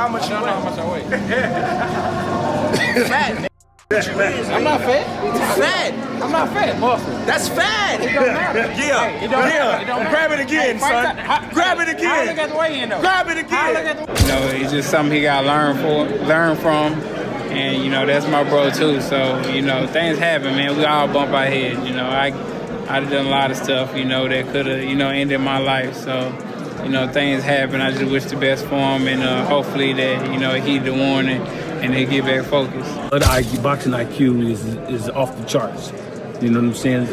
how much you weigh. I don't know how much I weigh. Fat, man. I'm not fat. Fat. I'm not fat, muscle. That's fat. It don't matter. Yeah. Hey, it don't matter. It don't matter. Grab it again, Hey, son. Grab it How I again. look at the weigh-in, though? Grab it How I look again. at the It's just something he got to learn from. And, that's my bro, too. So, things happen, man. We all bump our heads. I've done a lot of stuff, that could have, ended my life. So, things happen. I just wish the best for him. And hopefully that, he the warning and they get back focused. But boxing IQ is off the charts. You know what I'm saying?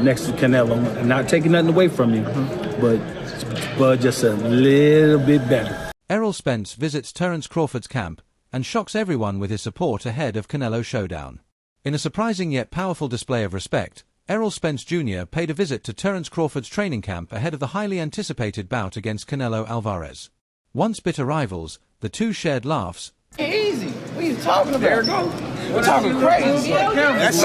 Next to Canelo. I'm not taking nothing away from you, but just a little bit better. Errol Spence visits Terence Crawford's camp and shocks everyone with his support ahead of Canelo showdown. In a surprising yet powerful display of respect, Errol Spence Jr. paid a visit to Terence Crawford's training camp ahead of the highly anticipated bout against Canelo Alvarez. Once bitter rivals, the two shared laughs. Easy. What are you talking about? There you go. We're talking crazy. That's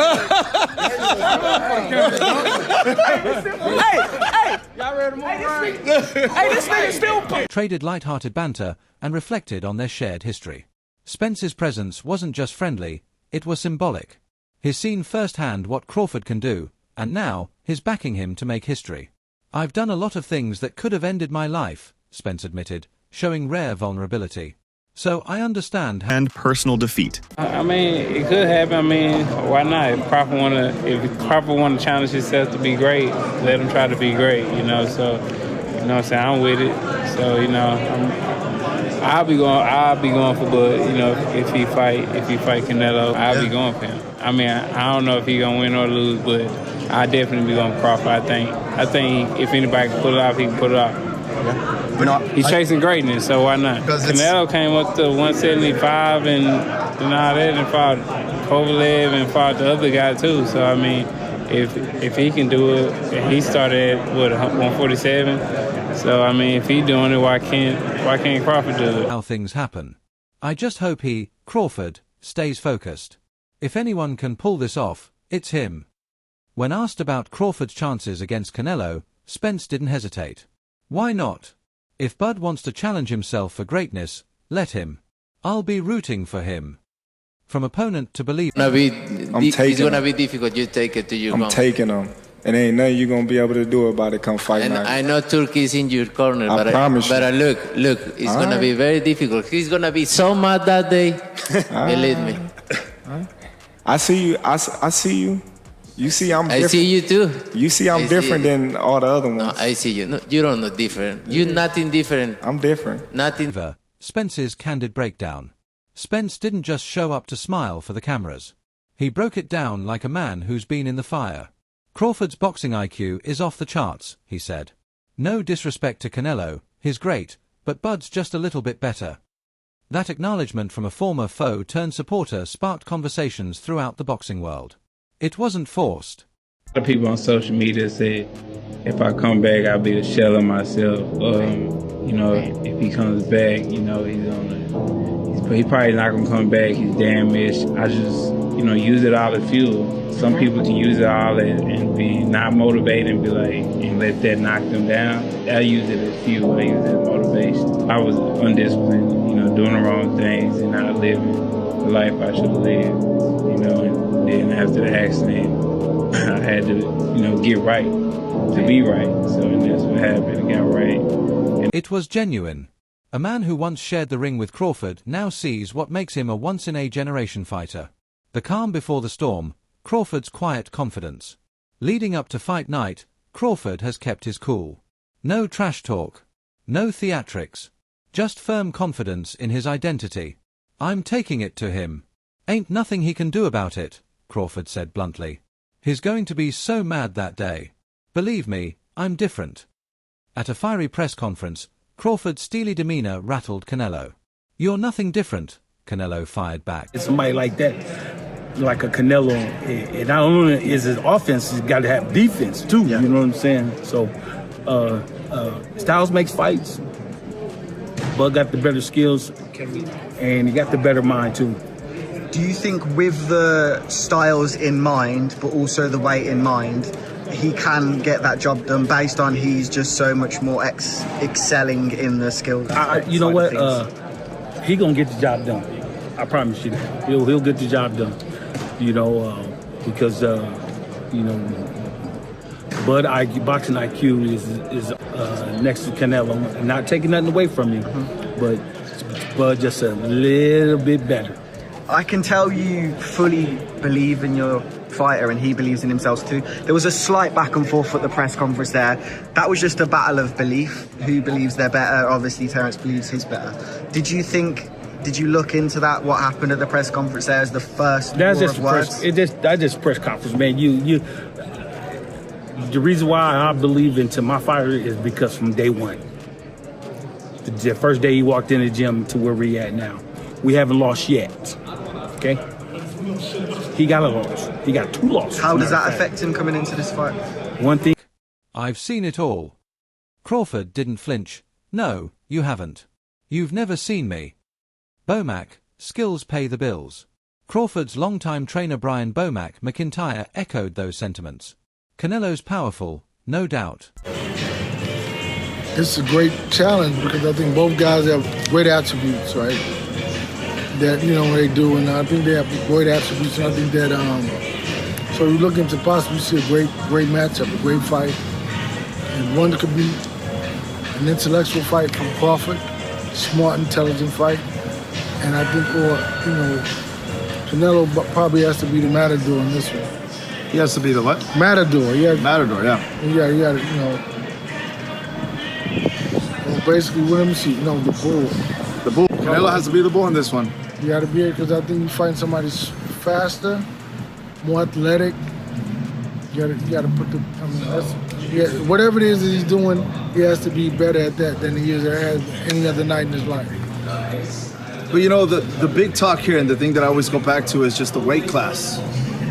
Hey. Y'all ready to move around? Hey, this nigga still. Traded light-hearted banter and reflected on their shared history. Spence's presence wasn't just friendly, it was symbolic. He's seen firsthand what Crawford can do, and now he's backing him to make history. "I've done a lot of things that could have ended my life," Spence admitted, showing rare vulnerability. "So I understand how..." And personal defeat. It could happen. Why not? If Crawford want to challenge himself to be great, let him try to be great, So, I'm with it. So, I'll be going for Bud. If he fight Canelo, I'll be going for him. I don't know if he gonna win or lose, but I definitely be going Crawford. I think if anybody can pull it off, he can pull it off. He's chasing greatness, so why not? Canelo came up to 175 and all that, and fought Kovalev and fought the other guy too. So if he can do it, and he started at 147. So if he doing it, why can't Crawford do it? How things happen. I just hope Crawford, stays focused. If anyone can pull this off, it's him. When asked about Crawford's chances against Canelo, Spence didn't hesitate. Why not? If Bud wants to challenge himself for greatness, let him. I'll be rooting for him. From opponent to believer. It's gonna be difficult. You take it to your I'm taking him. And ain't nothing you gonna be able to do about it come fight and night. I know Turkey is in your corner, I promise you. But look, it's gonna be very difficult. He's gonna be so mad that day. Believe me. I see you. I see you. You see I'm different. I see you too. You see I'm different than all the other ones. No, I see you. No, you don't know different. You're nothing different. I'm different. Nothing. Spence's candid breakdown. Spence didn't just show up to smile for the cameras. He broke it down like a man who's been in the fire. "Crawford's boxing IQ is off the charts," he said. "No disrespect to Canelo, he's great, but Bud's just a little bit better." That acknowledgement from a former foe-turned-supporter sparked conversations throughout the boxing world. It wasn't forced. A lot of people on social media say, if I come back, I'll be the shell of myself. If he comes back, he probably not gonna come back. He's damaged. I just, use it all as fuel. Some people can use it all and be not motivated and be like, and let that knock them down. I use it as fuel. I use it as motivation. I was undisciplined, doing the wrong things and not living the life I should have lived, and then after the accident, I had to, get right, to be right. So and that's what happened. I got right. It was genuine. A man who once shared the ring with Crawford now sees what makes him a once-in-a-generation fighter. The calm before the storm, Crawford's quiet confidence. Leading up to fight night, Crawford has kept his cool. No trash talk. No theatrics. Just firm confidence in his identity. "I'm taking it to him. Ain't nothing he can do about it," Crawford said bluntly. "He's going to be so mad that day. Believe me, I'm different." At a fiery press conference, Crawford's steely demeanor rattled Canelo. "You're nothing different," Canelo fired back. It's somebody like that, like a Canelo, and not only is his offense, he's got to have defense too. You know what I'm saying? So, styles makes fights. Bud got the better skills, and he got the better mind too. Do you think with the styles in mind, but also the weight in mind, he can get that job done based on he's just so much more excelling in the skills? You know what? he gonna get the job done. I promise you that. He'll get the job done. You know, because you know, boxing IQ is next to Canelo. I'm not taking nothing away from you, but Bud just a little bit better. I can tell you fully believe in your fighter and he believes in himself too. There was a slight back and forth at the press conference there. That was just a battle of belief. Who believes they're better? Obviously, Terence believes he's better. Did you look into that? What happened at the press conference there as the first That's war just of words? that's just press conference, man. The reason why I believe into my fighter is because from day one, the first day he walked in the gym to where we at now, we haven't lost yet. Okay, he got a loss. He got 2 losses. How does that affect him coming into this fight? One thing. I've seen it all. Crawford didn't flinch. No, you haven't. You've never seen me. Bomac, skills pay the bills. Crawford's longtime trainer Brian Bomac McIntyre echoed those sentiments. Canelo's powerful, no doubt. It's a great challenge because I think both guys have great attributes, right? That, you know, they do, and I think they have great attributes, and I think that, so you're looking to possibly see a great matchup, a great fight. And one could be an intellectual fight from Crawford, smart, intelligent fight. And I think, you know, Canelo probably has to be the matador in this one. He has to be the what? Matador, yeah. Matador, yeah. Yeah, you know. Well, basically, let me see, no, the bull. The bull. Canelo has to be the bull in this one. You got to be it because I think you find somebody faster, more athletic. You got to put the. I mean, whatever it is that he's doing, he has to be better at that than he is at any other night in his life. But you know, the big talk here and the thing that I always go back to is just the weight class.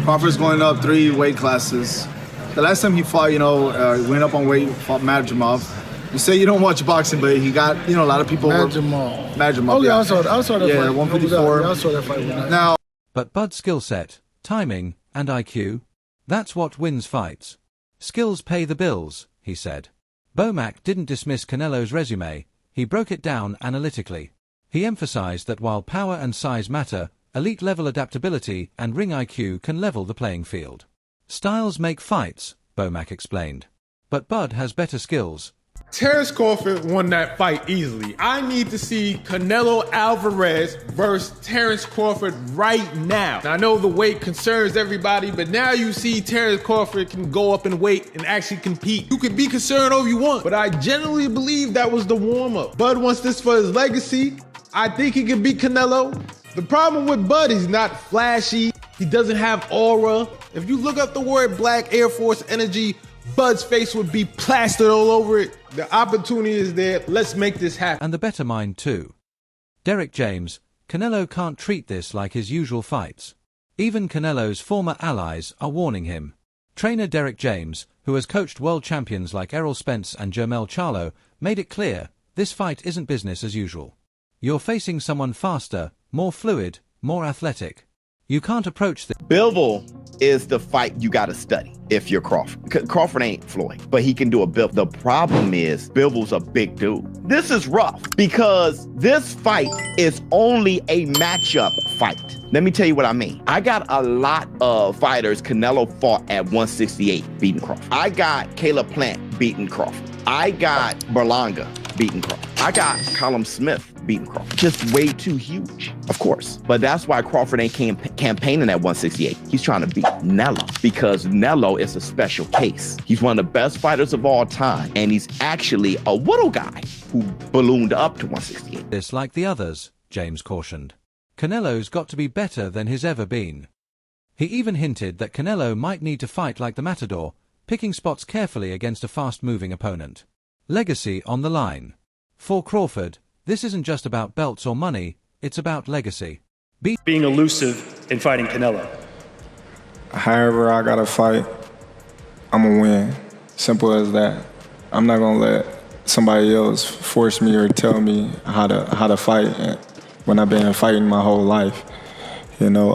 Crawford's going up 3 weight classes. The last time he fought, you know, went up on weight, fought Madrimov. You say you don't watch boxing, but he got, you know, a lot of people. Madrimov. Oh yeah, yeah. I saw that fight. Yeah, 154. Yeah, I saw that fight. Now. But Bud's skill set, timing, and IQ, that's what wins fights. Skills pay the bills, he said. Bomac didn't dismiss Canelo's resume, he broke it down analytically. He emphasized that while power and size matter, elite-level adaptability and ring IQ can level the playing field. Styles make fights, Bomac explained. But Bud has better skills. Terence Crawford won that fight easily. I need to see Canelo Alvarez versus Terence Crawford right now. Now, I know the weight concerns everybody, but now you see Terence Crawford can go up in weight and actually compete. You can be concerned all you want, but I generally believe that was the warm-up. Bud wants this for his legacy. I think he can beat Canelo. The problem with Bud, he's not flashy. He doesn't have aura. If you look up the word Black Air Force Energy, Bud's face would be plastered all over it. The opportunity is there. Let's make this happen. And the better mind too. Derek James, Canelo can't treat this like his usual fights. Even Canelo's former allies are warning him. Trainer Derek James, who has coached world champions like Errol Spence and Jermell Charlo, made it clear this fight isn't business as usual. You're facing someone faster, more fluid, more athletic. You can't approach this. Bivol is the fight you got to study if you're Crawford. Crawford ain't Floyd, but he can do a Bivol. The problem is Bivol's a big dude. This is rough because this fight is only a matchup fight. Let me tell you what I mean. I got a lot of fighters Canelo fought at 168 beating Crawford. I got Caleb Plant beating Crawford. I got Berlanga beating Crawford. I got Callum Smith beating Crawford. Just way too huge, of course. But that's why Crawford ain't campaigning at 168. He's trying to beat Nello because Nello is a special case. He's one of the best fighters of all time, and he's actually a little guy who ballooned up to 168. This like the others, James cautioned. Canelo's got to be better than he's ever been. He even hinted that Canelo might need to fight like the Matador, picking spots carefully against a fast-moving opponent. Legacy on the line. For Crawford, this isn't just about belts or money, it's about legacy. Being elusive in fighting Canelo. However I gotta fight, I'm gonna win. Simple as that. I'm not gonna let somebody else force me or tell me how to fight when I've been fighting my whole life. You know,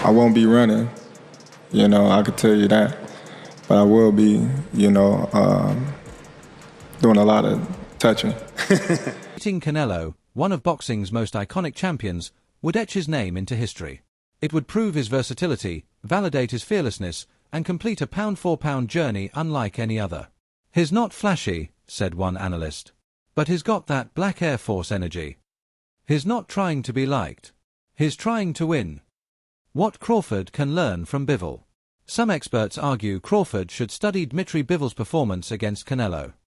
I won't be running. You know, I could tell you that. But I will be, you know, doing a lot of touching. Beating Canelo, one of boxing's most iconic champions, would etch his name into history. It would prove his versatility, validate his fearlessness, and complete a pound-for-pound journey unlike any other. "He's not flashy," said one analyst, "but he's got that black Air Force energy. He's not trying to be liked. He's trying to win." What Crawford can learn from Bivol. Some experts argue Crawford should study Dmitry Bivol's performance against Canelo.